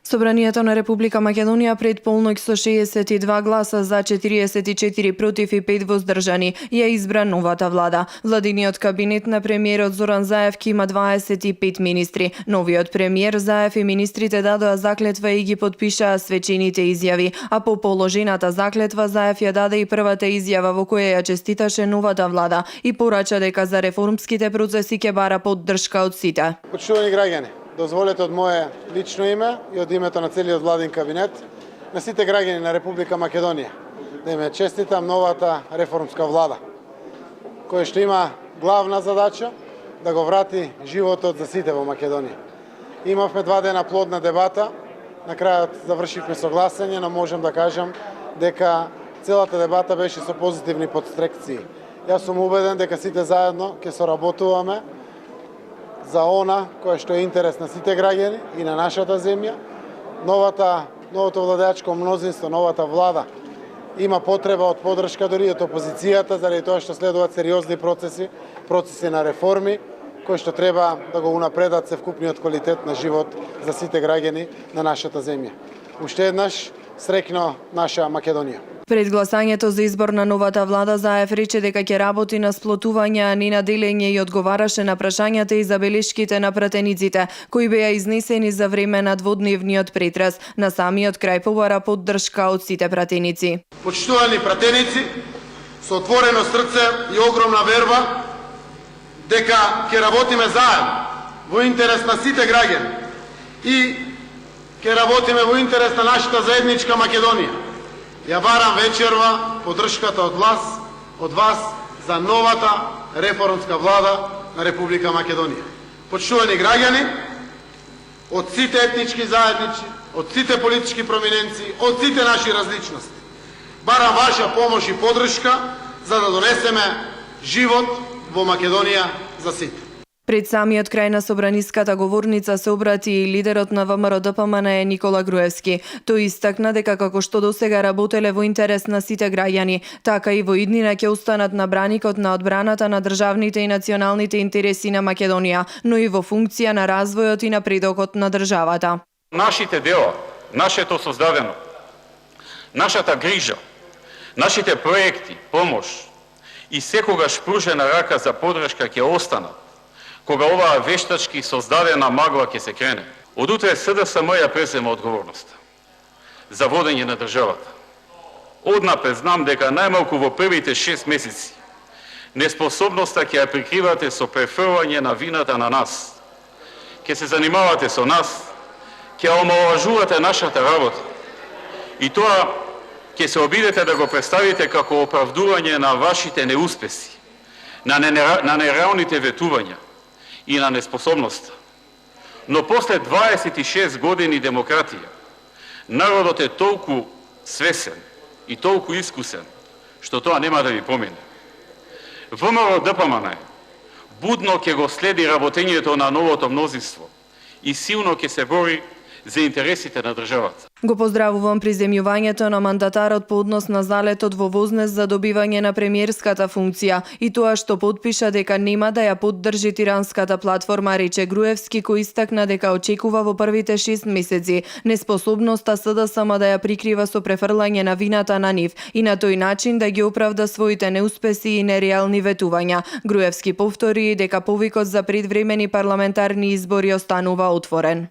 Собранието на Република Македонија пред полноќ со 62 гласа за, 44 против и 5 воздржани ја избра новата влада. Владиниот кабинет на премиерот Зоран Заев ки има 25 министри. Новиот премиер Заев и министрите дадоа заклетва и ги подпишаа свечените изјави, а по положената заклетва Заев ја даде и првата изјава во која ја честиташе новата влада и порача дека за реформските процеси ќе бара поддршка од сите. Почитувани граѓани, дозволете од мое лично име и од името на целиот владин кабинет на сите граѓани на Република Македонија да им честитам новата реформска влада, која што има главна задача да го врати животот за сите во Македонија. Имавме 2 дена плодна дебата, на крајот завршивме согласење, но можам да кажам дека целата дебата беше со позитивни подстрекции. Јас сум убеден дека сите заедно ќе соработуваме за она кое што е интерес на сите граѓани и на нашата земја. Новото владеачко мнозинство, новата влада има потреба од поддршка дури од опозицијата, заради тоа што следуваат сериозни процеси на реформи, кои што треба да го унапредат севкупниот квалитет на живот за сите граѓани на нашата земја. Уште еднаш, среќно наша Македонија. Пред гласањето за избор на новата влада, Заев рече дека ќе работи на сплотување, а не на делење и одговараше на прашањата и забелешките на пратениците, кои беа изнесени за време на дводневниот претрес. На самиот крај побара поддршка од сите пратеници. Почитувани пратеници, со отворено срце и огромна верба дека ќе работиме заедно во интерес на сите граѓани и ќе работиме во интерес на нашата заедничка Македонија. Ја барам вечерва поддршката од вас за новата реформска влада на Република Македонија. Почитувани граѓани, од сите етнички заедници, од сите политички проминенции, од сите наши различности, барам ваша помош и поддршка за да донесеме живот во Македонија за сите. Пред самиот крај на собраниската говорница се обрати и лидерот на ВМРО-ДПМН Никола Груевски. Тој истакна дека како што досега работеле во интерес на сите граѓани, така и во иднина ќе останат на браникот на одбраната на државните и националните интереси на Македонија, но и во функција на развојот и напредокот на државата. Нашите дела, нашето создадено, нашата грижа, нашите проекти, помош и секогаш пружена рака за поддршка ќе останат кога оваа вештачки создадена магла ќе се крене. Од утре СДСМ ја презема одговорноста за водење на државата. Однапред знам дека најмалку во првите 6 месеци неспособноста ќе ја прикривате со префрлање на вината на нас. Ќе се занимавате со нас, ќе омалважувате нашата работа. И тоа ќе се обидете да го представите како оправдување на вашите неуспеси, на нереалните ветувања и на неспособноста. Но после 26 години демократија, народот е толку свесен и толку искусен, што тоа нема да ви помине. ВМРО-ДПМН будно ќе го следи работењето на новото мнозинство и силно ќе се бори за интересите на државата. Го поздравувам приземјувањето на мандатарот по однос на залетот во Вознес за добивање на премиерската функција и тоа што потпиша дека нема да ја поддржи тиранската платформа, рече Груевски, кој истакна дека очекува во првите 6 месеци неспособноста СДСМ да ја прикрива со префрлање на вината на нив и на тој начин да ги оправда своите неуспеси и нереални ветувања. Груевски повтори дека повикот за предвремени парламентарни избори останува отворен.